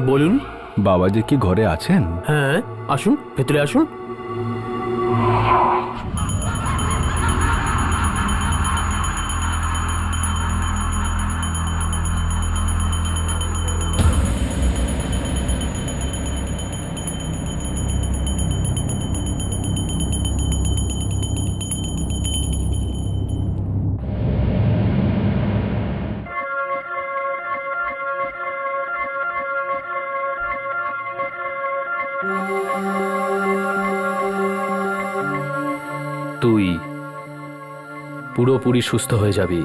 বলুন। বাবাজি কি ঘরে আছেন? হ্যাঁ, আসুন, ভেতরে আসুন। তুই পুরোপুরি সুস্থ হয়ে যাবি,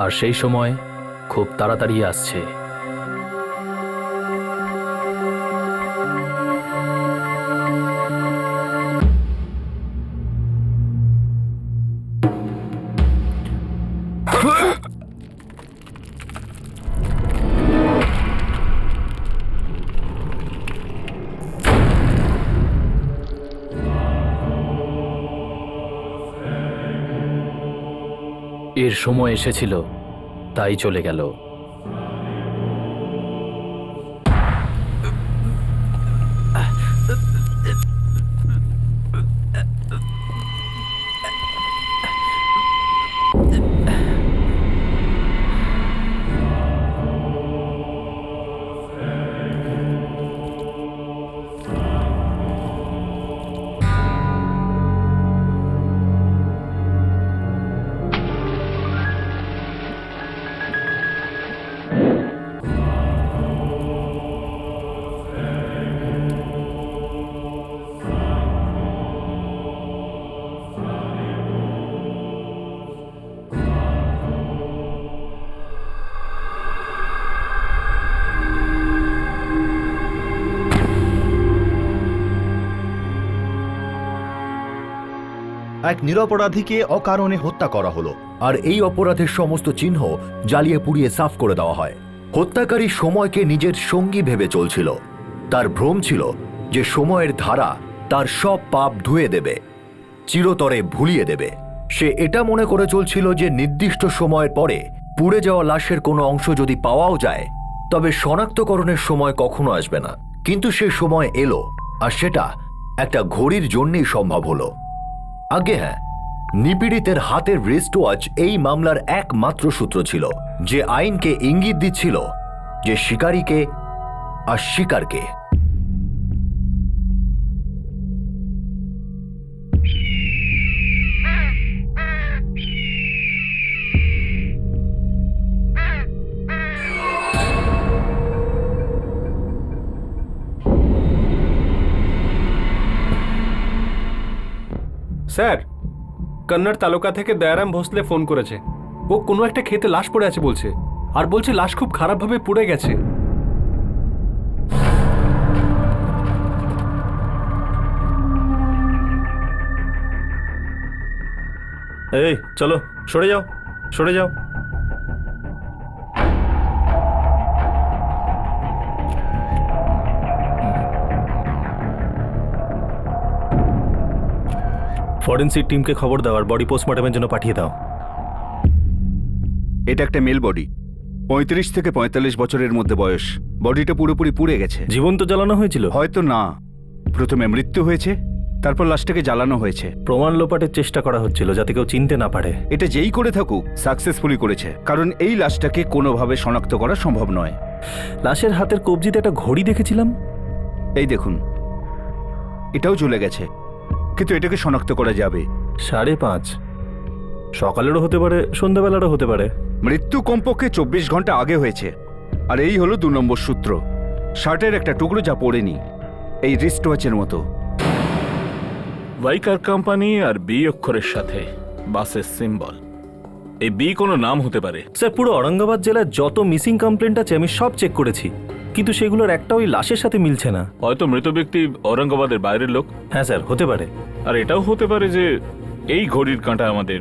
আর সেই সময় খুব তাড়াতাড়ি আসছে। এর সময় এসেছিল, তাই চলে গেল। এক নিরপরাধীকে অকারণে হত্যা করা হলো, আর এই অপরাধের সমস্ত চিহ্ন জ্বালিয়ে পুড়িয়ে সাফ করে দেওয়া হয়। হত্যাকারী সময়কে নিজের সঙ্গী ভেবে চলছিল। তার ভ্রম ছিল যে সময়ের ধারা তার সব পাপ ধুয়ে দেবে, চিরতরে ভুলিয়ে দেবে। সে এটা মনে করে চলছিল যে নির্দিষ্ট সময়ের পরে পুড়ে যাওয়া লাশের কোনো অংশ যদি পাওয়াও যায়, তবে শনাক্তকরণের সময় কখনো আসবে না। কিন্তু সে সময় এলো, আর সেটা একটা ঘড়ির জন্যই সম্ভব হলো। আগে হ্যাঁ, নিপীড়িতের হাতের রিস্ট ওয়াচ এই মামলার একমাত্র সূত্র ছিল, যে আইনকে ইঙ্গিত দিচ্ছিল যে শিকারীকে আর শিকারকে। স্যার, কন্নড় তালুকা থেকে দয়ারাম ভোসলে ফোন করেছে। ও কোনো একটা ক্ষেতে লাশ পড়ে আছে বলছে, আর বলছে লাশ খুব খারাপভাবে পুড়ে গেছে। এই চলো, সরে যাও, সরে যাও। ফরেন্সিক টিমকে খবর দাও আর বডি পোস্টমর্টমের জন্য পাঠিয়ে দাও। এটা একটা মেল বডি, 35 থেকে 45 বছরের মধ্যে বয়স। বডিটা পুরোপুরি পুড়ে গেছে। জীবন্ত জ্বালানো হয়েছিল? হয়তো না, প্রথমে মৃত্যু হয়েছে, তারপর লাশটাকে জ্বালানো হয়েছে। প্রমাণ লোপাটের চেষ্টা করা হচ্ছিল যাতে কেউ চিনতে না পারে। এটা যেই করে থাকুক সাকসেসফুলি করেছে, কারণ এই লাশটাকে কোনোভাবে শনাক্ত করা সম্ভব নয়। লাশের হাতের কবজিতে একটা ঘড়ি দেখেছিলাম। এই দেখুন, এটাও জ্বলে গেছে, কিন্তু এটাকে শনাক্ত করা যাবে। 5:30 সকালেরও হতে পারে, সন্ধ্যাবেলারও হতে পারে। মৃত্যু কমপক্ষে 24 ঘন্টা আগে হয়েছে। আর এই হলো 2 নম্বর সূত্র, শার্টের একটা টুকরো যা পড়েনি, এই রিস্ট ওয়াচের মতো। বাইকার কোম্পানি আর বি অক্ষরের সাথে বাসের সিম্বল। এই বি কোনো নাম হতে পারে। স্যার, পুরো ঔরঙ্গাবাদ জেলার যত মিসিং কমপ্লেন্ট আছে আমি সব চেক করেছি, কিন্তু সেগুলোর একটা ওই লাশের সাথে মিলছে না। হয়তো মৃত ব্যক্তি ঔরঙ্গাবাদের বাইরের লোক। হ্যাঁ স্যার, হতে পারে। আর এটাও হতে পারে যে এই ঘড়ির কাঁটা আমাদের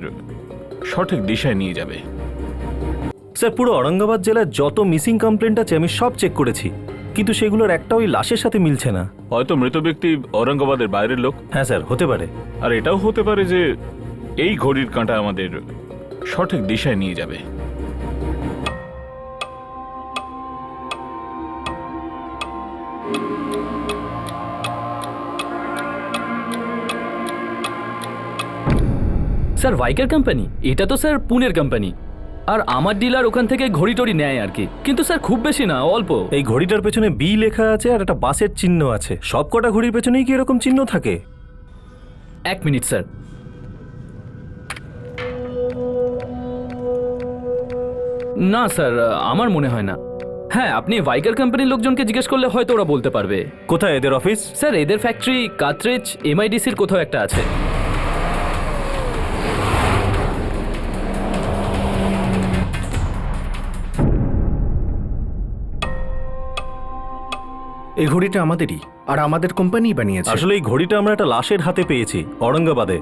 সঠিক দিশায় নিয়ে যাবে। স্যার, পুরো ঔরঙ্গাবাদ জেলার যত মিসিং কমপ্লেন্ট আছে আমি সব চেক করেছি, কিন্তু সেগুলোর একটা ওই লাশের সাথে মিলছে না। হয়তো মৃত ব্যক্তি ঔরঙ্গাবাদের বাইরের লোক। হ্যাঁ স্যার, হতে পারে। আর এটাও হতে পারে যে এই ঘড়ির কাঁটা আমাদের সঠিক দিশায় নিয়ে যাবে। স্যার ভাইকার কোম্পানি এটা তো স্যার পুনের কোম্পানি, আর আমার ডিলার ওখান থেকে ঘড়ি টড়ি নেয় আর কি, কিন্তু স্যার খুব বেশি না, অল্প। এই ঘড়িটার পেছনে বি লেখা আছে আর একটা বাসের চিহ্ন আছে। সব কটা ঘড়ির পেছনেই কি এরকম চিহ্ন থাকে? এক মিনিট স্যার। না স্যার, আমার মনে হয় না। হ্যাঁ, আপনি ভাইকার কোম্পানির লোকজনকে জিজ্ঞেস করলে হয়তো ওরা বলতে পারবে। কোথায় এদের অফিস? স্যার এদের ফ্যাক্টরি কাত্রেজ এমআইডিসির কোথাও একটা আছে। এই ঘড়িটা আমাদেরই, আর আমাদের কোম্পানি বানিয়েছে। আসলে এই ঘড়িটা আমরা একটা লাশের হাতে পেয়েছি ঔরঙ্গাবাদে,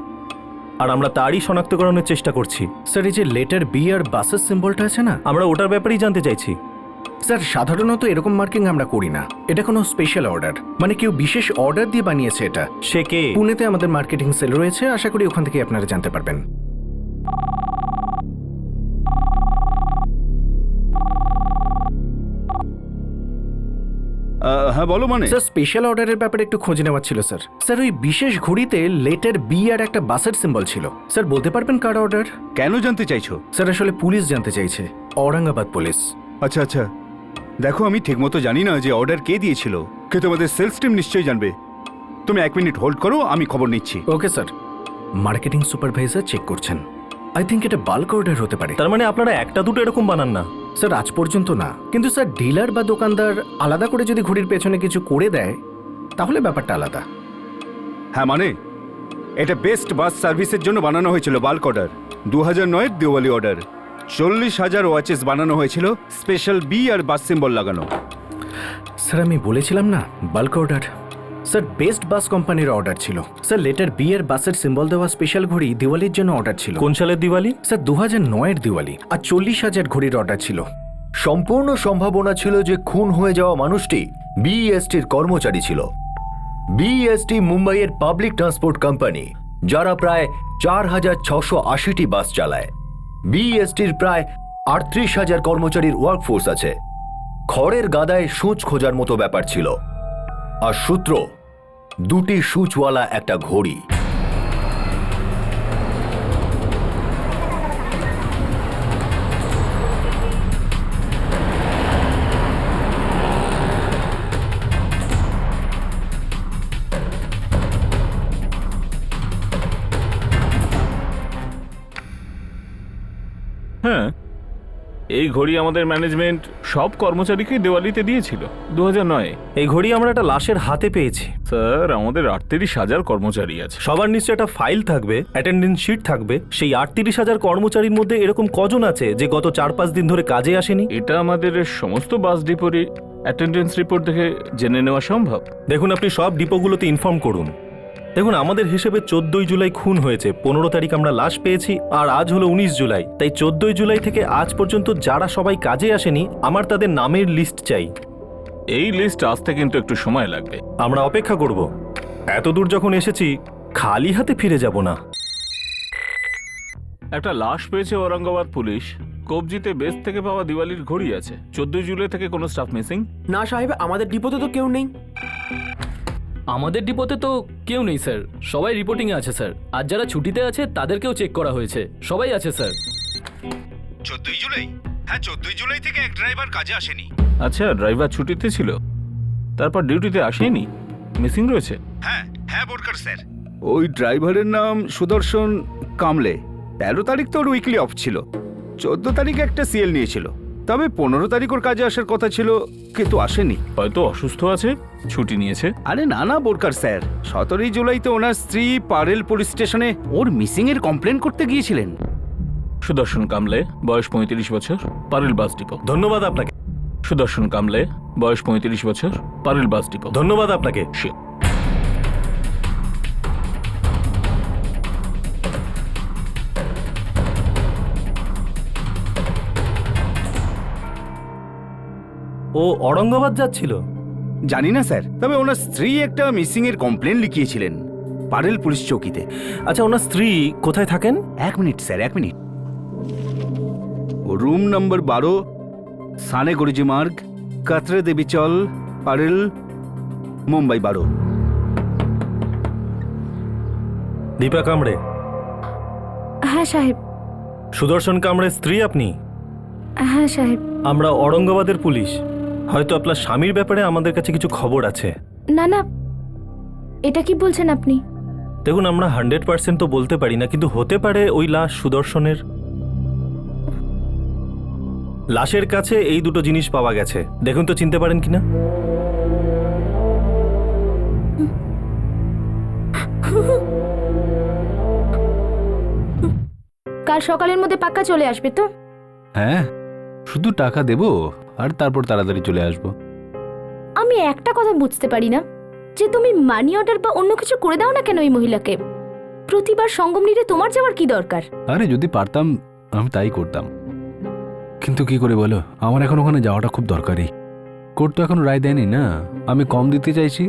আর আমরা তারই শনাক্তকরণের চেষ্টা করছি। স্যার এই যে লেটার বি আর বাসের সিম্বলটা আছে না, আমরা ওটার ব্যাপারেই জানতে চাইছি। স্যার সাধারণত এরকম মার্কিং আমরা করি না, এটা কোনো স্পেশাল অর্ডার, মানে কেউ বিশেষ অর্ডার দিয়ে বানিয়েছে এটা। সে কে? পুনেতে আমাদের মার্কেটিং সেল রয়েছে, আশা করি ওখান থেকে আপনারা জানতে পারবেন। হ্যাঁ বলো মানে। স্যার স্পেশাল অর্ডারের ব্যাপারে একটু খোঁজ নেওয়ার ছিল স্যার। স্যার ওই বিশেষ ঘড়িতে লেটার বি আর একটা বাসের সিম্বল ছিল। স্যার বলতে পারবেন কার অর্ডার? কেন জানতে চাইছো? স্যার আসলে পুলিশ জানতে চাইছে, ঔরঙ্গাবাদ পুলিশ। আচ্ছা আচ্ছা, দেখো আমি ঠিকমতো জানি না যে অর্ডার কে দিয়েছিল, কিন্তু আমাদের সেলস টিম নিশ্চয়ই জানবে। তুমি 1 মিনিট হোল্ড করো, আমি খবর নিচ্ছি। Okay sir. Marketing supervisor check করছেন। আই থিঙ্ক এটা বাল্ক অর্ডার হতে পারে। তার মানে আপনারা একটা দুটো এরকম বানান না? স্যার আজ পর্যন্ত না, কিন্তু স্যার ডিলার বা দোকানদার আলাদা করে যদি ঘড়ির পেছনে কিছু করে দেয় তাহলে ব্যাপারটা আলাদা। হ্যাঁ মানে এটা বেস্ট বাস সার্ভিসের জন্য বানানো হয়েছিল বাল্ক অর্ডার। 2009-এর দিওয়ালি অর্ডার। 40,000 ওয়াচেস বানানো হয়েছিল, special B R bus symbol লাগানো। স্যার আমি বলেছিলাম না bulk order. Sir best bus কোম্পানির অর্ডার ছিল। স্যার লেটার বি এর বাসের সিম্বল দেওয়া স্পেশাল ঘড়ি দিওয়ালির জন্য অর্ডার ছিল। কোন সালের দিওয়ালি? স্যার 2009-এর দিওয়ালি, আর 40,000 ঘড়ির অর্ডার ছিল। সম্পূর্ণ সম্ভাবনা ছিল যে খুন হয়ে যাওয়া মানুষটি বিইএসটির কর্মচারী ছিল। বিইএসটি মুম্বাইয়ের পাবলিক ট্রান্সপোর্ট কোম্পানি, যারা প্রায় 4,680টি বাস চালায়। বিইএসটির প্রায় 38,000 কর্মচারীর ওয়ার্কফোর্স আছে। খড়ের গাদায় সূচ খোঁজার মতো ব্যাপার ছিল, আর সূত্র দুটি সূচওয়ালা একটা ঘড়ি। হ্যাঁ, এই ঘড়ি আমাদের ম্যানেজমেন্ট সব কর্মচারীকে দেওয়ালিতে দিয়েছিল 2009-এ। এই ঘড়ি আমরা একটা লাশের হাতে পেয়েছি। স্যার আমাদের 38,000 কর্মচারী আছে। সবার নিশ্চয় একটা ফাইল থাকবে, অ্যাটেন্ডেন্স শিট থাকবে। সেই 38,000 কর্মচারীর মধ্যে এরকম কজন আছে যে গত 4-5 দিন ধরে কাজে আসেনি? এটা আমাদের সমস্ত বাস ডিপোরই অ্যাটেন্ডেন্স রিপোর্ট দেখে জেনে নেওয়া সম্ভব। দেখুন, আপনি সব ডিপোগুলোতে ইনফর্ম করুন। দেখুন, আমাদের হিসেবে 14ই জুলাই খুন হয়েছে, 15 তারিখ আমরা লাশ পেয়েছি, আর আজ হলো 19 জুলাই। তাই 14ই জুলাই থেকে আজ পর্যন্ত যারা সবাই কাজে আসেনি, আমার তাদের নামের লিস্ট চাই। এই লিস্ট আসতে কিন্তু একটু সময় লাগবে। আমরা অপেক্ষা করব। এত দূর যখন এসেছি, খালি হাতে ফিরে যাব না। একটা লাশ পেয়েছে ঔরঙ্গাবাদ পুলিশ। কবজিতে বেস থেকে পাওয়া দিওয়ালির ঘড়ি আছে। 14 জুলাই থেকে কোনো স্টাফ মিসিং? না সাহেব, আমাদের ডিপোতে তো কেউ নেই। আমাদের ডিপোতে তো কেউ নেই স্যার, সবাই রিপোর্টিংয়ে আছে স্যার। আর যারা ছুটিতে আছে তাদেরকেও চেক করা হয়েছে, সবাই আছে স্যার। 14 জুলাই? হ্যাঁ 14 জুলাই থেকে এক ড্রাইভার কাজে আসেনি। আচ্ছা, ড্রাইভার ছুটিতে ছিল, তারপর ডিউটিতে আসেনি, মিসিং রয়েছে? হ্যাঁ হ্যাঁ বোরকার স্যার। ওই ড্রাইভারের নাম সুদর্শন কামলে। 13 তারিখ তো ওর উইকলি অফ ছিল। 14 তারিখে একটা সিএল নিয়েছিল, তবে 15 তারিখ ওর কাজে আসার কথা ছিল, কিন্তু আসেনি। হয়তো অসুস্থ আছে, ছুটি নিয়েছে। আরে না না বোরকার স্যার, 17 জুলাইতে ওনার স্ত্রী পারেল পুলিশ স্টেশনে ওর মিসিং এর কমপ্লেন করতে গিয়েছিলেন। সুদর্শন কামলে, বয়স 35 বছর, পারেল বাস ডিপো। ধন্যবাদ আপনাকে। সুদর্শন কামলে, বয়স 35 বছর, পারেল বাস ডিপো। ধন্যবাদ আপনাকে। ও ঔরঙ্গাবাদ যাচ্ছিল? জানি না স্যার, তবে ওনার স্ত্রী একটা মিসিং এর কমপ্লেন লিখিয়েছিলেন পারেল পুলিশ চৌকিতে। আচ্ছা, ওনার স্ত্রী কোথায় থাকেন? 1 minute sir, 1 minute. Room number 12, সানে গরিজি মার্গ, কাতরে দেবী চল, পারেল, মুম্বাই 12। দীপা কামড়ে, হ্যাঁ সাহেব। সুদর্শন কামড়ের স্ত্রী আপনি? হ্যাঁ সাহেব। আমরা ঔরঙ্গাবাদের পুলিশ। হয়তো আপনার স্বামীর ব্যাপারে আমাদের কাছে কিছু খবর আছে। না না, এটা কি বলছেন আপনি? দেখুন, আমরা 100% তো বলতে পারি না, কিন্তু হতে পারে ওই লাশ সুদর্শনের। লাশের কাছে এই দুটো জিনিস পাওয়া গেছে, দেখুন তো চিনতে পারেন কিনা। কাল সকালের মধ্যে পাক্কা চলে আসবে তো? হ্যাঁ, শুধু টাকা দেব আর তারপর তাড়াতাড়ি চলে আসবো। আমি একটা কথা বুঝতে পারি না, যে তুমি মানি অর্ডার বা অন্য কিছু করে দাও না কেন ওই মহিলাকে? প্রতিবার সঙ্গম নিতে তোমার যাওয়ার কি দরকার? আরে যদি পারতাম আমি তাই করতাম, কিন্তু কি করে বলো, আমার এখন ওখানে যাওয়াটা খুব দরকারি। কোর্ট তো এখন রায় দেয়নি না, আমি কম দিতে চাইছি,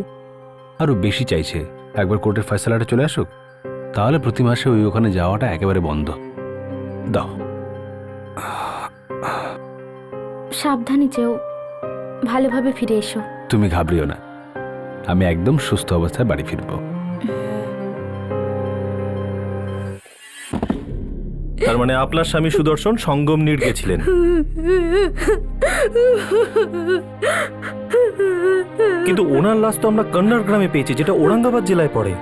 আরও বেশি চাইছে। একবার কোর্টের ফয়সালাটা চলে আসুক, তাহলে প্রতি মাসে ওখানে যাওয়াটা একেবারে বন্ধ। দাও। সাবধানে যেও, ভালোভাবে ফিরে এসো। তুমি ঘাবড়িও না, আমি একদম সুস্থ অবস্থায় বাড়ি ফিরবো। তার মানে আপনার স্বামী সুদর্শন সঙ্গম নির গেছিলেন। কিন্তু ওনার লাশ তো আমরা কন্নড় গ্রামে পেয়েছি, যেটা ঔরঙ্গাবাদ জেলায় পড়ে।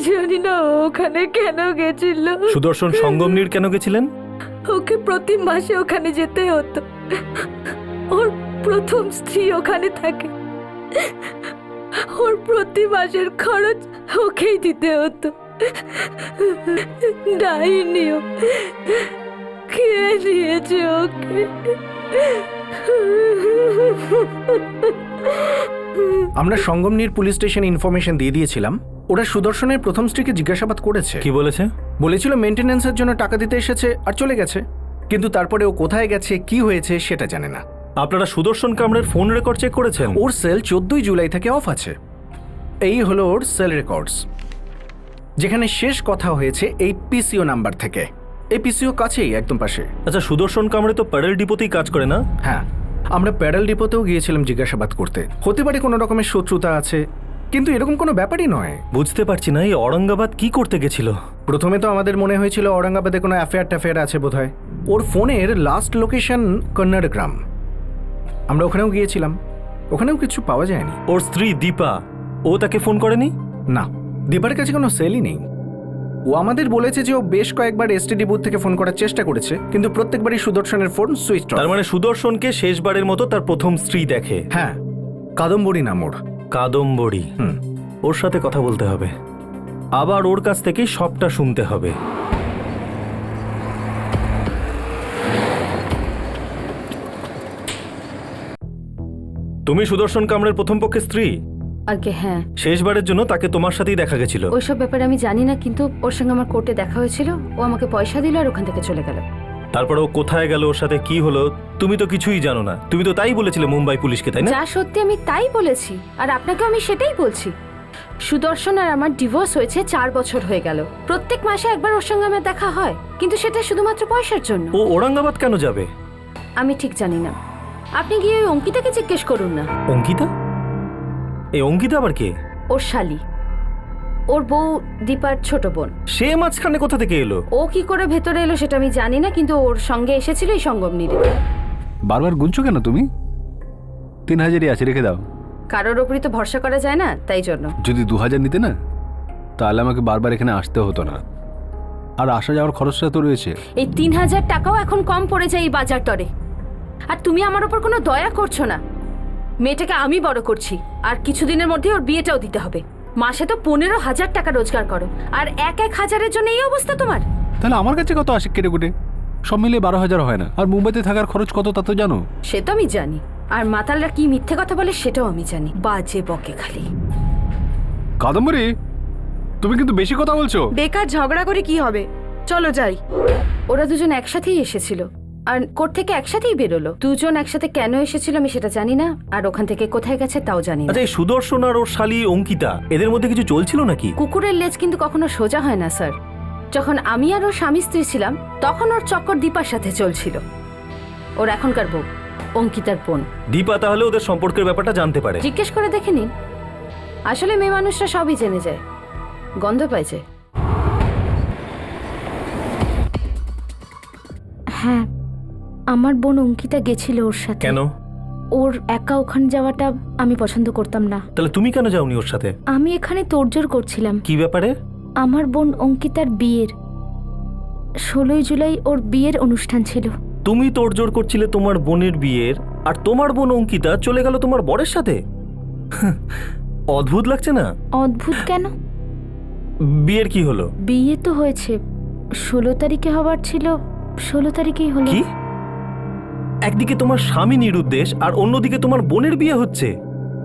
জানি না ওখানে কেন গেছিল। সুদর্শন সঙ্গম নির কেন গেছিলেন? ওকে প্রতি মাসে ওখানে যেতে হতো, ওর প্রথম স্ত্রী ওখানে থাকে, ওর প্রতি মাসের খরচ ওকেই দিতে হতো। ডাইনিও কে নিয়েছে ওকে? আমরা সঙ্গমনীর পুলিশ স্টেশনে ইনফরমেশন দিয়ে দিয়েছিলাম। ওরা সুদর্শনের প্রথম স্ত্রীকে জিজ্ঞাসাবাদ করেছে। কি বলেছে? বলেছিল মেনটেন্যান্সের জন্য টাকা দিতে এসেছে আর চলে গেছে, কিন্তু তারপরে ও কোথায় গেছে, কি হয়েছে সেটা জানে না। আপনারা সুদর্শন কামড়ের ফোন রেকর্ড চেক করেছেন? ওর সেল 14 জুলাই থেকে অফ আছে। এই হলো ওর সেল রেকর্ডস, যেখানে শেষ কথা হয়েছে এই পিসিও নাম্বার থেকে। এই পিসিও কাছেই, একদম পাশে। আচ্ছা, সুদর্শন কামড়ে তো প্যাডেল ডিপোতেই কাজ করে না? হ্যাঁ, আমরা প্যাডেল ডিপোতেও গিয়েছিলাম জিজ্ঞাসাবাদ করতে। হতে পারে কোনো রকমের শত্রুতা আছে, কিন্তু এরকম কোনো ব্যাপারই নয়। বুঝতে পারছি না এই ঔরঙ্গাবাদ কি করতে গেছিল। প্রথমে তো আমাদের মনে হয়েছিল ঔরঙ্গাবাদে কোনো অ্যাফেয়ার আছে বোধহয়। ওর ফোনের লাস্ট লোকেশন কন্নড় গ্রাম। আমরা ওখানেও গিয়েছিলাম, ওখানেও কিছু পাওয়া যায়নি। ওর স্ত্রী দীপা, ও তাকে ফোন করেনি? না, দীপার কাছে কোনো সেলই নেই। ও আমাদের বলেছে যে ও বেশ কয়েকবার এসটিডি বুথ থেকে ফোন করার চেষ্টা করেছে, কিন্তু প্রত্যেকবারই সুদর্শনের ফোন সুইচ অফ। তার মানে সুদর্শনকে শেষবারের মতো তার প্রথম স্ত্রী দেখে। হ্যাঁ, কাদম্বরী নাম ওর। কাদম্বরী। ওর সাথে কথা বলতে হবে, আবার ওর কাছ থেকেই সবটা শুনতে হবে। তুমি সুদর্শন কামড়ের প্রথম পক্ষের স্ত্রী? আগে হ্যাঁ। শেষবারের জন্য তাকে তোমার সাথেই দেখা গেছিল? ওইসব ব্যাপারে আমি জানি না, কিন্তু ওর সঙ্গে আমার কোর্টে দেখা হয়েছিল। ও আমাকে পয়সা দিল আর ওখান থেকে চলে গেল। তারপর ও কোথায় গেল, ওর সাথে কি হলো, তুমি তো কিছুই জানো না। তুমি তো তাই বলেছিলে মুম্বাই পুলিশকে, তাই না? যা সত্যি আমি তাই বলেছি, আর আপনাকেও আমি সেটাই বলছি। সুদর্শন আর আমার ডিভোর্স হয়েছে 4 বছর হয়ে গেল। প্রত্যেক মাসে একবার ওর সঙ্গে আমার দেখা হয়, কিন্তু সেটা শুধুমাত্র পয়সার জন্য। ও ঔরঙ্গাবাদ কেন যাবে? আমি ঠিক জানি না, আপনি গিয়ে ওই অঙ্কিতাকে জিজ্ঞেস করুন না। অঙ্কিতা? এই অঙ্কিতা আবার কে? ওর শালি, ওর বউ দীপার ছোট বোন। সে মাঝখানে কোথা থেকে এলো? ও কি করে ভেতরে এলো সেটা আমি জানি না, কিন্তু ওর সঙ্গে এসেছিল এই সঙ্গম নিরে। বারবার গুনছো কেন তুমি? 3000ই আছে, রেখে দাও। কারোর ওপরই তো ভরসা করা যায় না, তাই জন্য। যদি 2000 নিতে না, তাহলে আমাকে বারবার এখানে আসতে হতো না, আর আসা যাওয়ার খরচটা তো রয়েছে। এই 3000 টাকাও এখন কম পড়ে যায় এই বাজার দরে। আর তুমি আমার ওপর কোনো দয়া করছো না। মেয়েটাকে আমি বড় করছি, আর কিছুদিনের মধ্যে ওর বিয়েটাও দিতে হবে। মাসে তো 15,000 টাকা রোজগার করো, আর 1,000-1,000-এর জন্য এই অবস্থা তোমার? তাহলে আমার কাছে কত আসে কেটে কুটে? সব মিলিয়ে 12,000 হয় না। আর মুম্বাইতে থাকার খরচ কত তা তো জানো। সে তো আমি জানি, আর মাতালরা কি মিথ্যে কথা বলে সেটাও আমি জানি। বাজে বকে খালি। কাদম্বরী, তুমি কিন্তু বেশি কথা বলছো। বেকার ঝগড়া করে কি হবে, চলো যাই। ওরা দুজন একসাথেই এসেছিল, আর কোর্ট থেকে একসাথেই বেরোলো। দুজন একসাথে কেন এসেছিল আমি সেটা জানি না, আর ওখান থেকে কোথায় গেছে তাও জানি না। আচ্ছা, এই সুদর্শন আর ওর শালী অঙ্কিতা, এদের মধ্যে কিছু চলছিল নাকি? কুকুরের লেজ কিন্তু কখনো সোজা হয় না স্যার। যখন আমি আর ওর স্বামী স্ত্রী ছিলাম, তখন ওর চক্কর দীপার সাথে চলছিল। ওর এখনকার বউ অঙ্কিতার বোন। দীপা তাহলে ওদের সম্পর্কের ব্যাপারটা জানতে পারে। জিজ্ঞেস করে দেখে নিন। আসলে মেয়ে মানুষরা সবই জেনে যায়, গন্ধ পায় যায়। হ্যাঁ, আমার বোন অঙ্কিতা গেছিল ওর সাথে। কেন? ওর একা ওখানে যাওয়াটা আমি পছন্দ করতাম না। তাহলে তুমি কেন যাওনি ওর সাথে? আমি এখানে তোড়জোড় করছিলাম। কি ব্যাপারে? আমার বোন অঙ্কিতার বিয়ের 16ই জুলাই ওর বিয়ের অনুষ্ঠান ছিল। তুমি তোড়জোড় করছিলে তোমার বোনের বিয়ের, আর তোমার বোন অঙ্কিতা চলে গেল তোমার বরের সাথে? অদ্ভুত লাগছে না? অদ্ভুত কেন? বিয়ের কি হলো? বিয়ে তো হয়েছে, 16 তারিখে হবার ছিল, 16 তারিখেই হলো। কি? একদিকে তোমার স্বামী নিরুদ্দেশ আর অন্যদিকে তোমার বোনের বিয়ে হচ্ছে,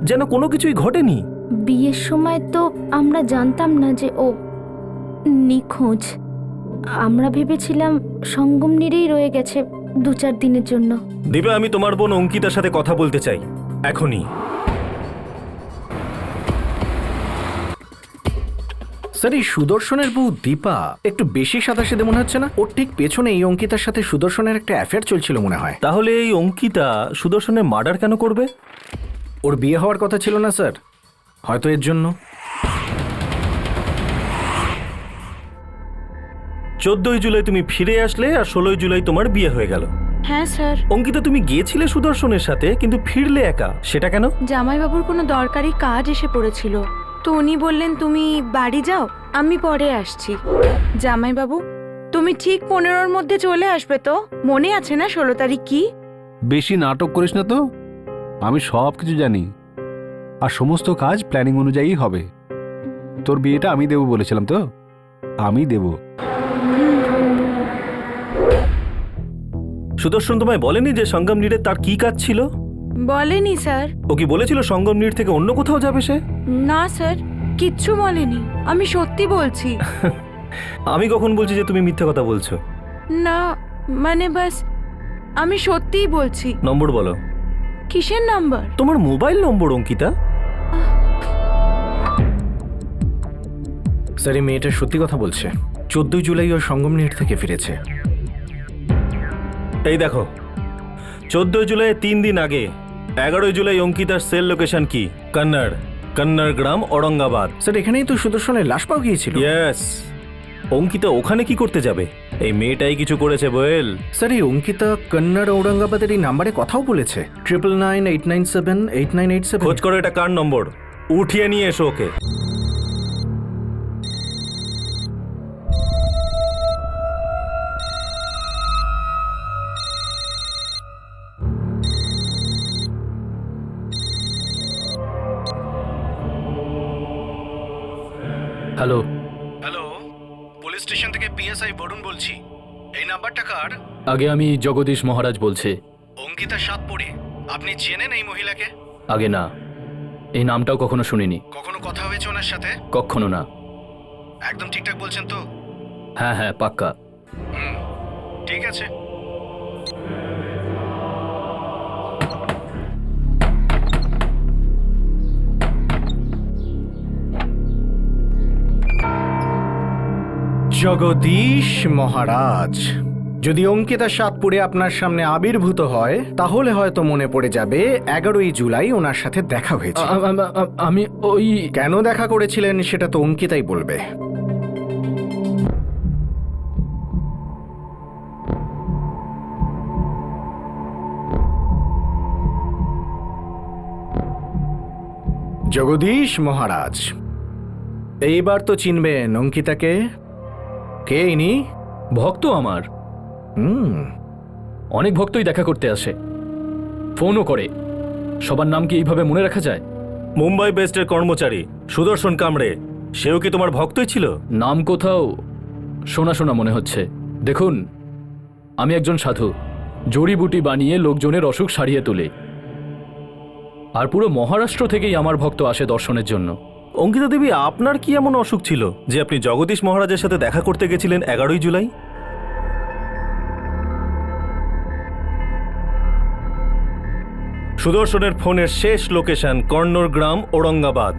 যেন কোনো কিছুই ঘটেনি। বিয়ের সময় তো আমরা জানতাম না যে ও নিখোঁজ। আমরা ভেবেছিলাম সঙ্গম নিরেই রয়ে গেছে 2-4 দিনের জন্য। দিবে, আমি তোমার বোন অঙ্কিতার সাথে কথা বলতে চাই এখনই। স্যার, এই সুদর্শনের বউ দীপা একটু বেশি সাদাসিধে মনে হচ্ছে না? ওর ঠিক পেছনে এই অঙ্কিতার সাথে সুদর্শনের একটা অ্যাফেয়ার চলছিল মনে হয়। তাহলে এই অঙ্কিতা সুদর্শনের মার্ডার কেন করবে? ওর বিয়ে হওয়ার কথা ছিল না স্যার, হয়তো এর জন্য। 14ই জুলাই তুমি ফিরে আসলে আর 16ই জুলাই তোমার বিয়ে হয়ে গেল। হ্যাঁ স্যার। অঙ্কিতা, তুমি গিয়েছিলে সুদর্শনের সাথে কিন্তু ফিরলে একা, সেটা কেন? জামাইবাবুর কোনো দরকারি কাজ এসে পড়েছিল, তো উনি বললেন তুমি বাড়ি যাও, আমি পরে আসছি। জামাইবাবু, তুমি ঠিক 15-র মধ্যে চলে আসবে তো? মনে আছে না 16 তারিখ কি? বেশি নাটক করিস না তো, আমি সব কিছু জানি, আর সমস্ত কাজ প্ল্যানিং অনুযায়ী হবে। তোর বিয়েটা আমি দেবো বলেছিলাম তো, আমি দেব। সুদর্শন তোমায় বলেনি যে সঙ্গম নীরে তার কি কাজ ছিল? বলেনি স্যার। ও কি বলেছিল সঙ্গম নীর থেকে অন্য কোথাও যাবে সে? না স্যার, কিচ্ছু বলেনি, আমি সত্যি বলছি। আমি কখন বলছি যে তুমি মিথ্যে কথা বলছো? না মানে বাস আমি সত্যিই বলছি। নম্বর বলো। কিসের নাম্বার? তোমার মোবাইল নম্বর অঙ্কিতা। স্যার, এই মেয়েটা সত্যি কথা বলছে। 14ই জুলাই ওর সঙ্গম নির থেকে ফিরেছে। এই দেখো, 14 জুলাই 3 দিন আগে 11 জুলাই অঙ্কিতার সেল লোকেশন কি? কন্নড় গ্রাম, ঔরঙ্গাবাদ। স্যার, এখানেই তো সুদর্শনের লাশ পাওয়া গিয়েছিল। ইয়েস। অঙ্কিতা ওখানে কি করতে যাবে? এই মেয়েটাই কিছু করেছে বয়েল। স্যার, এই অঙ্কিতা কন্নড় ঔরঙ্গাবাদের এই নাম্বারে কথাও বলেছে, 9998978987। খোঁজ করো এটা কার নম্বর, উঠিয়ে নিয়ে এসো ওকে। হ্যালো। হ্যালো, পুলিশ স্টেশন থেকে পিএসআই বরুণ বলছি। এই নাম্বারটা কার? আগে আমি জগদীশ মহারাজ বলছি। অঙ্কিতা সাতপুরে। আপনি চেনেন এই মহিলাকে? আগে না, এই নামটাও কখনো শুনিনি। কখনো কথা হয়েছে ওনার সাথে? কখনো না। একদম ঠিকঠাক বলছেন তো? হ্যাঁ হ্যাঁ, পাক্কা। ঠিক আছে। জগদীশ মহারাজ, যদি অঙ্কিতা সাতপুরে আপনার সামনে আবির্ভূত হয় তাহলে হয়তো মনে পড়ে যাবে 11ই জুলাই ওনার সাথে দেখা হয়েছে। আমি ওই কেন দেখা করেছিলেন সেটা তো অঙ্কিতাই বলবে। জগদীশ মহারাজ, এইবার তো চিনবেন অঙ্কিতাকে। কে ইনি? ভক্ত আমার। হুম, অনেক ভক্তই দেখা করতে আসে, ফোনও করে। সবার নাম কি এইভাবে মনে রাখা যায়? মুম্বাই বেস্টের কর্মচারী সুদর্শন কামড়ে, সেও কি তোমার ভক্তই ছিল? নাম কোথাও শোনা শোনা মনে হচ্ছে। দেখুন, আমি একজন সাধু, জড়িবুটি বানিয়ে লোকজনের অসুখ সারিয়ে তুলি, আর পুরো মহারাষ্ট্র থেকেই আমার ভক্ত আসে দর্শনের জন্য। অঙ্কিতা দেবী, আপনার কি এমন অসুখ ছিল যে আপনি জগদীশ মহারাজের সাথে দেখা করতে গেছিলেন 11ই জুলাই? সুদর্শনের ফোনের শেষ লোকেশন কন্নড় গ্রাম, ঔরঙ্গাবাদ।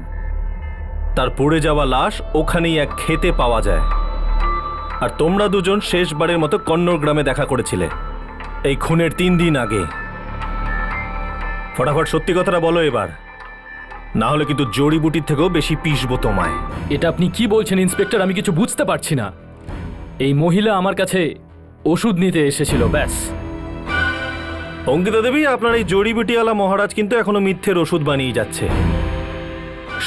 তার পুড়ে যাওয়া লাশ ওখানেই এক ক্ষেতে পাওয়া যায়। আর তোমরা দুজন শেষবারের মতো কন্নড় গ্রামে দেখা করেছিলে এই খুনের 3 দিন আগে। ফটাফট সত্যি কথাটা বলো এবার, না হলে কিন্তু জড়িবুটির থেকেও বেশি পিষবো তোমায়। এটা আপনি কি বলছেন ইন্সপেক্টর? আমি কিছু বুঝতে পারছি না। এই মহিলা আমার কাছে ওষুধ নিতে এসেছিল, ব্যাস। অঙ্কিতা দেবী, আপনার এই জড়িবুটিওয়ালা মহারাজ কিন্তু এখনো মিথ্যের ওষুধ বানিয়ে যাচ্ছে।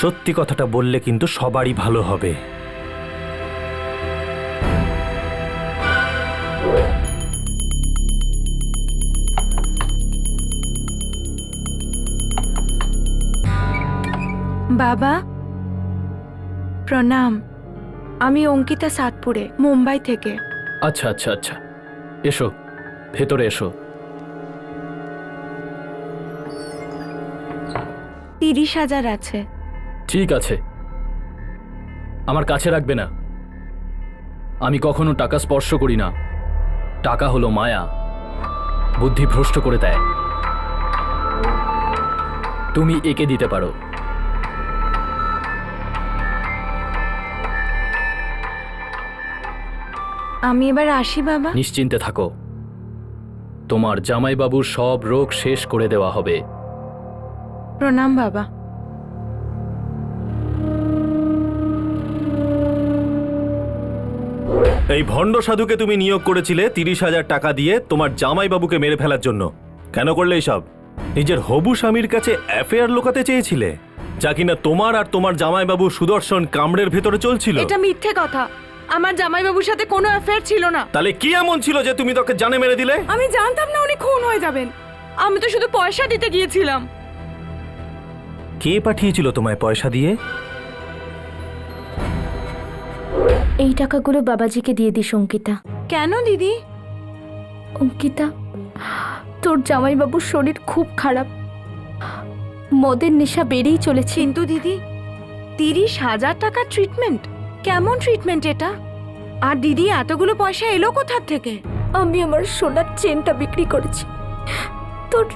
সত্যি কথাটা বললে কিন্তু সবারই ভালো হবে। বাবা প্রণাম, আমি অঙ্কিতা সাতপুরে, মুম্বাই থেকে। আচ্ছা আচ্ছা আচ্ছা, এসো ভেতরে এসো। 30,000 আছে। ঠিক আছে, আমার কাছে রাখবে না। আমি কখনো টাকা স্পর্শ করি না। টাকা হলো মায়া, বুদ্ধি ভ্রষ্ট করে দেয়। তুমি একে দিতে পারো। আমি এবার আসি বাবা। নিশ্চিন্তে থাকো, তোমার জামাইবাবুর সব রোগ শেষ করে দেওয়া হবে। প্রণাম বাবা। এই ভণ্ড সাধুকে তুমি নিয়োগ করেছিলে 30,000 টাকা দিয়ে তোমার জামাইবাবুকে মেরে ফেলার জন্য। কেন করলে এইসব? নিজের হবু স্বামীর কাছে অ্যাফেয়ার লোকাতে চেয়েছিলে, যা কিনা তোমার আর তোমার জামাইবাবু সুদর্শন কামড়ের ভেতরে চলছিল। এটা মিথ্যে কথা, আমার জামাইবাবুর সাথে কোনো অ্যাফেয়ার ছিল না। তাহলে কি এমন ছিল যে তুমি তাকে জানে মেরে দিলে? আমি জানতাম না উনি খুন হয়ে যাবেন, আমি তো শুধু পয়সা দিতে গিয়েছিলাম। কে পাঠিয়েছিল তোমায় পয়সা দিয়ে? এই টাকাগুলো বাবাজিকে দিয়ে দিস অঙ্কিতা। কেন দিদি? অঙ্কিতা, তোর জামাইবাবুর শরীর খুব খারাপ, মদের নেশা বেড়েই চলেছে। কিন্তু দিদি, 30,000 টাকার ট্রিটমেন্ট, কেমন ট্রিটমেন্ট এটা? আর দিদি এতগুলো পয়সা এলো কোথার থেকে? আমি আমার সোনার চেনটা বিক্রি করেছি তোর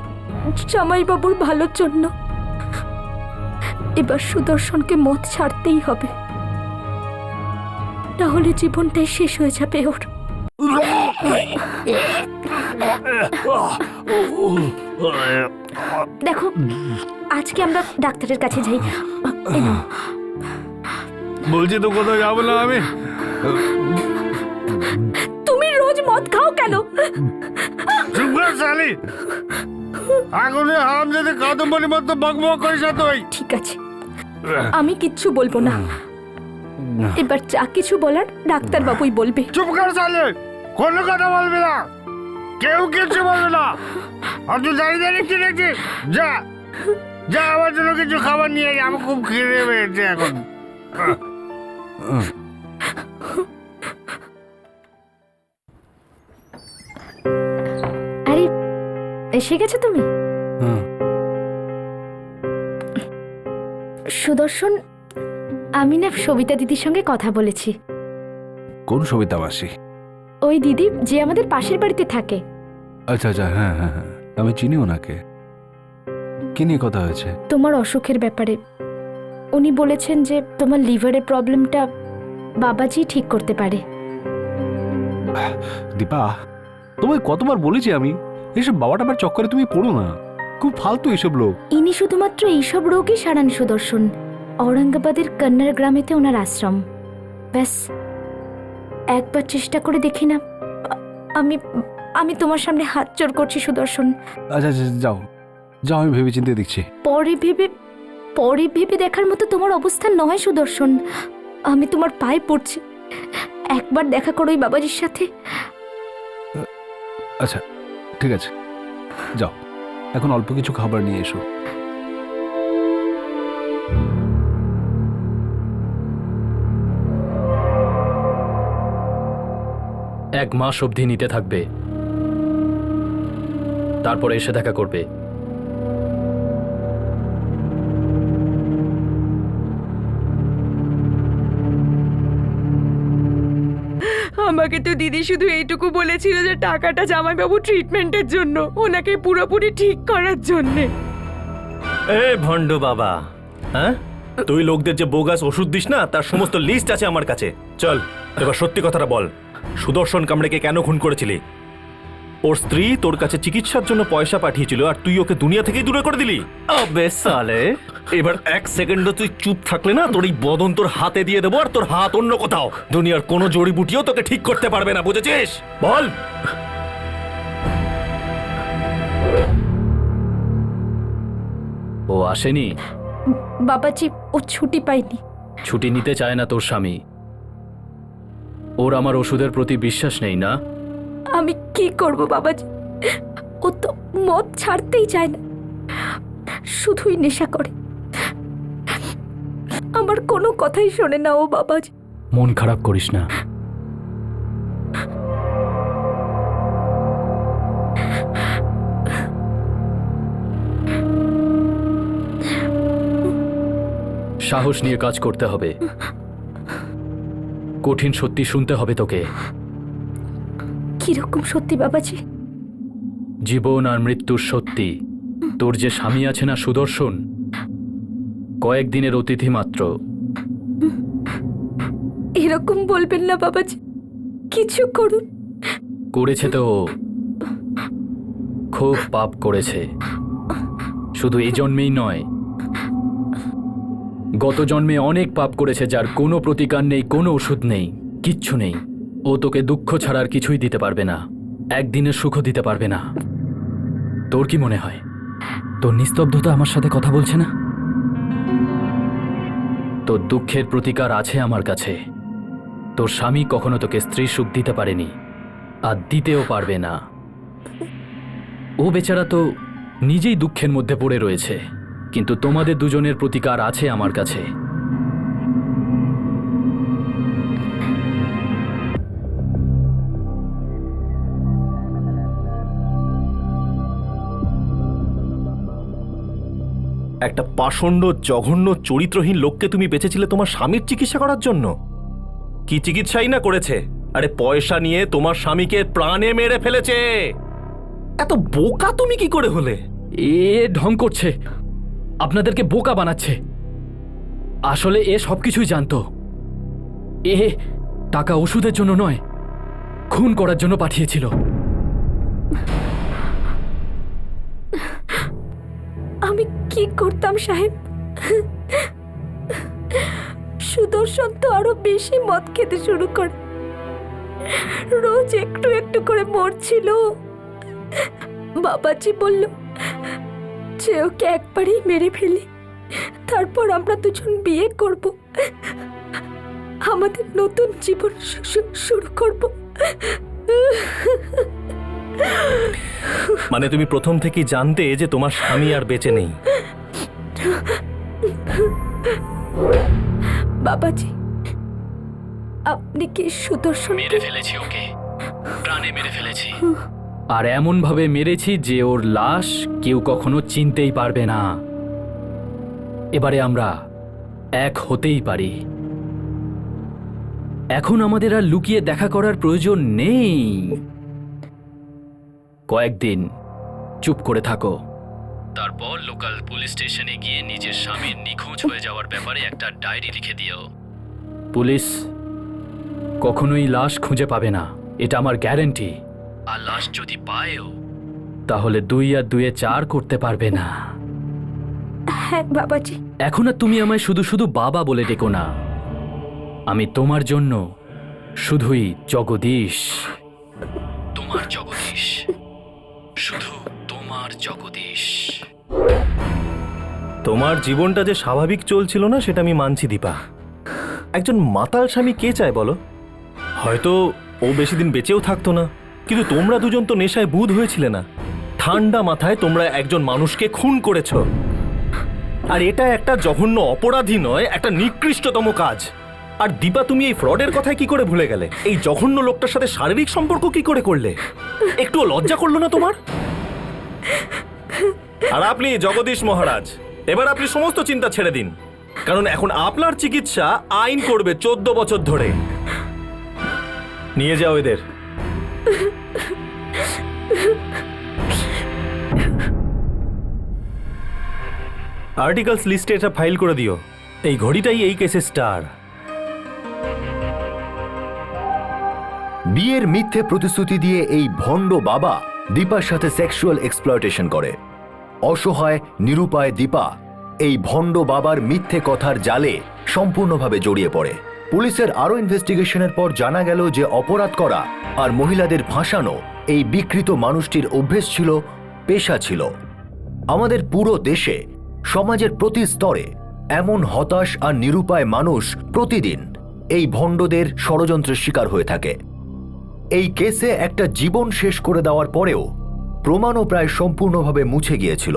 জামাইবাবুর ভালোর জন্য। এবার সুদর্শনকে মদ ছাড়তেই হবে, তাহলে জীবনটাই শেষ হয়ে যাবে ওর। দেখো, আজকে আমরা ডাক্তারের কাছে যাই। এই নাও। বলছি তো কোথাও যাবো না আমি। তুমি রোজ মদ খাও কেন? চুপ কর শালি, আগুনে হারাম যদি কাদম্বরি মতো বকবক করিস না তুই। ঠিক আছে, আমি কিচ্ছু বলবো না। এবার যা কিছু বলার ডাক্তার বাবুই বলবে। চুপ কর শালি, কোনো কথা বলবি না, কেউ কিছু বলবে না। আর তুই দাঁড়িয়ে দাঁড়িয়ে কি দেখছিস? যা যা, আমার জন্য কিছু খাবার নিয়ে আয়, আমার খুব খিদে পেয়েছে এখন। আরে এসে গেছো তুমি? সুদর্শন, আমি না সবিতা দিদির সঙ্গে কথা বলেছি। কোন সবিতা মাসি? ওই দিদি যে আমাদের পাশের বাড়িতে থাকে। আচ্ছা আচ্ছা, হ্যাঁ হ্যাঁ হ্যাঁ, আমি চিনি ওনাকে। কি নিয়ে কথা হয়েছে? তোমার অসুখের ব্যাপারে। উনি বলেছেন যে তোমার লিভারের প্রবলেমটা বাবাজি ঠিক করতে পারে। দীপা, তোমায় কতবার বলেছি আমি, এসব বাবাটা আমার চক্করে তুমি পড়ো না, খুব ফালতু এইসব লোক। ইনি শুধুমাত্র এইসব রোগই সারান সুদর্শন। ঔরঙ্গাবাদের কন্নড় গ্রামেতে ওনার আশ্রম। ব্যাস একবার চেষ্টা করে দেখি না। আমি আমি তোমার সামনে হাত জোড় করছি সুদর্শন। আচ্ছা আচ্ছা, যাও যাও, আমি ভেবে চিন্তে দেখছি। পরে ভেবে দেখার মতো তোমার অবস্থান নয় সুদর্শন। আমি তোমার পায়ে পড়ছি, একবার দেখা করো ওই বাবাজির সাথে। আচ্ছা ঠিক আছে, যাও এখন অল্প কিছু খাবার নিয়ে এসো। এক মাস অবধি নিতে থাকবে, তারপরে এসে দেখা করবে। আমাকে তো দিদি শুধু এইটুকু বলেছিল যে টাকাটা জামাইবাবু ট্রিটমেন্টের জন্য, ওনাকে পুরোপুরি ঠিক করার জন্যে। এ ভণ্ড বাবা, হ্যাঁ তুই লোকদের যে বোগাস ওষুধ দিস না, তার সমস্ত লিস্ট আছে আমার কাছে। চল এবার সত্যি কথাটা বল, সুদর্শন কামড়েকে কেন খুন করেছিলি? ওর স্ত্রী তোর কাছে চিকিৎসার জন্য পয়সা পাঠিয়েছিল আর তুই ওকে দুনিয়া থেকেই দূরে করে দিলি। আবে সালে, এবার এক সেকেন্ডও তুই চুপ থাকলে না তোর এই বদন তোর হাতে দিয়ে দেবো আর তোর হাত অন্য কোথাও। দুনিয়ার কোনো জড়িবুটিও তোকে ঠিক করতে পারবে না, বুঝেছিস? বল। ও আসেনি? বাবাজি, ও ছুটি পায়নি। ছুটি নিতে চায় না তোর স্বামী? ওর আমার ওষুধের প্রতি বিশ্বাস নেই না? আমি কি করব বাবাজি, ও তো মদ ছাড়তেই চায় না, শুধুই নেশা করে। আমার কোনো কথাই শোনে না ও বাবাজি। মন খারাপ করিস না। সাহস নিয়ে কাজ করতে হবে। কঠিন সত্যি শুনতে হবে তোকে। কিরকম সত্যি বাবাজি? জীবন আর মৃত্যুর সত্যি। তোর যে স্বামী আছে না সুদর্শন, কয়েকদিনের অতিথি মাত্র। এরকম বলবেন না বাবাজি, কিছু করুন। করেছে তো, খুব পাপ করেছে। শুধু এই জন্মেই নয়, গত জন্মে অনেক পাপ করেছে, যার কোনো প্রতিকার নেই, কোনো ওষুধ নেই, কিচ্ছু নেই। ও তোকে দুঃখ ছাড়ার কিছুই দিতে পারবে না, একদিনের সুখও দিতে পারবে না। তোর কি মনে হয় তোর নিস্তব্ধতা আমার সাথে কথা বলছে না? তোর দুঃখের প্রতিকার আছে আমার কাছে। তোর স্বামী কখনো তোকে স্ত্রী সুখ দিতে পারেনি, আর দিতেও পারবে না। ও বেচারা তো নিজেই দুঃখের মধ্যে পড়ে রয়েছে, কিন্তু তোমাদের দুজনের প্রতিকার আছে আমার কাছে। একটা পাষণ্ড, জঘন্য, চরিত্রহীন লোককে তুমি বেঁচেছিলে তোমার স্বামীর চিকিৎসা করার জন্য। কি চিকিৎসাই না করেছে! আরে পয়সা নিয়ে তোমার স্বামীকে প্রাণে মেরে ফেলেছে। এত বোকা তুমি কি করে হলে? এ ঢং করছে, আপনাদেরকে বোকা বানাচ্ছে। আসলে এ সবকিছুই জানতো। এ টাকা ওষুধের জন্য নয়, খুন করার জন্য পাঠিয়েছিল। আমি কি করতাম সাহেব? সুদর্শন তো আরো বেশি মদ খেতে শুরু করে, রোজ একটু একটু করে মরছিল। বাবাজি বলল যে ওকে একবারেই মেরে ফেলি, তারপর আমরা দুজন বিয়ে করব, আমাদের নতুন জীবন শুরু করব। মানে তুমি প্রথম থেকেই জানতে যে তোমার স্বামী আর বেঁচে নেই? বাবাজি, আপনি কি সুদর্শন? মেরে ফেলেছি ওকে, প্রাণে মেরে ফেলেছি। আর এমন ভাবে মেরেছি যে ওর লাশ কেউ কখনো চিনতেই পারবে না। এবারে আমরা এক হতেই পারি। এখন আমাদের আর লুকিয়ে দেখা করার প্রয়োজন নেই। কয়েকদিন চুপ করে থাকো, তারপর লোকাল পুলিশ স্টেশনে গিয়ে নিজের স্বামীর নিখোঁজ হয়ে যাওয়ার ব্যাপারে একটা ডায়েরি লিখে দিও। পুলিশ কখনোই লাশ খুঁজে পাবে না, এটা আমার গ্যারান্টি। আর লাশ যদি পায়ও, তাহলে 2 আর 2 4 করতে পারবে না। হ্যাঁ বাবাজি। এখন আর তুমি আমায় শুধু শুধু বাবা বলে ডেকো না। আমি তোমার জন্য শুধুই জগদীশ। তোমার জগদীশ, শুধু তোমার জগদীশ। তোমার জীবনটা যে স্বাভাবিক চলছিল না সেটা আমি মানছি দীপা। একজন মাতাল স্বামী কে চায় বলো? হয়তো ও বেশি দিন বেঁচেও থাকতো না, কিন্তু তোমরা দুজন তো নেশায় বুঁদ হয়েছিলে না। ঠান্ডা মাথায় তোমরা একজন মানুষকে খুন করেছ, আর এটা একটা জঘন্য অপরাধী নয়, একটা নিকৃষ্টতম কাজ। আর দীপা, তুমি এই ফ্রডের কথায় কি করে ভুলে গেলে? এই জঘন্য লোকটার সাথে শারীরিক সম্পর্ক কি করে করলে? একটু লজ্জা করলো না তোমার? আর আপনি জগদীশ মহারাজ, এবার আপনি সমস্ত চিন্তা ছেড়ে দিন, কারণ এখন আপনার চিকিৎসা আইন করবে 14 বছর ধরে। নিয়ে যাও এদের। আর্টিকেলস লিস্টে এটা ফাইল করে দিও। এই ঘড়িটাই এই কেসের স্টার। বিয়ের মিথ্যে প্রতিশ্রুতি দিয়ে এই ভণ্ড বাবা দীপার সাথে সেক্সুয়াল এক্সপ্লয়টেশন করে। অসহায় নিরুপায় দীপা এই ভণ্ড বাবার মিথ্যে কথার জালে সম্পূর্ণভাবে জড়িয়ে পড়ে। পুলিশের আরও ইনভেস্টিগেশনের পর জানা গেল যে অপরাধ করা আর মহিলাদের ফাঁসানো এই বিকৃত মানুষটির অভ্যেস ছিল, পেশা ছিল। আমাদের পুরো দেশে সমাজের প্রতি স্তরে এমন হতাশ আর নিরুপায় মানুষ প্রতিদিন এই ভণ্ডদের ষড়যন্ত্রের শিকার হয়ে থাকে। এই কেসে একটা জীবন শেষ করে দেওয়ার পরেও প্রমাণও প্রায় সম্পূর্ণভাবে মুছে গিয়েছিল।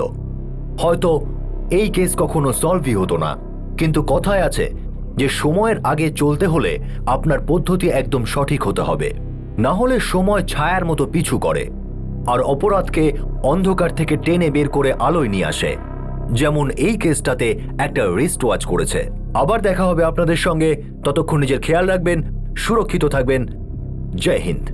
হয়তো এই কেস কখনো সলভই হতো না, কিন্তু কথায় আছে যে সময়ের আগে চলতে হলে আপনার পদ্ধতি একদম সঠিক হতে হবে, না হলে সময় ছায়ার মতো পিছু করে আর অপরাধকে অন্ধকার থেকে টেনে বের করে আলোয় নিয়ে আসে, যেমন এই কেসটাতে একটা রিস্ট ওয়াচ করেছে। আবার দেখা হবে আপনাদের সঙ্গে, ততক্ষণ নিজের খেয়াল রাখবেন, সুরক্ষিত থাকবেন। জয় হিন্দ।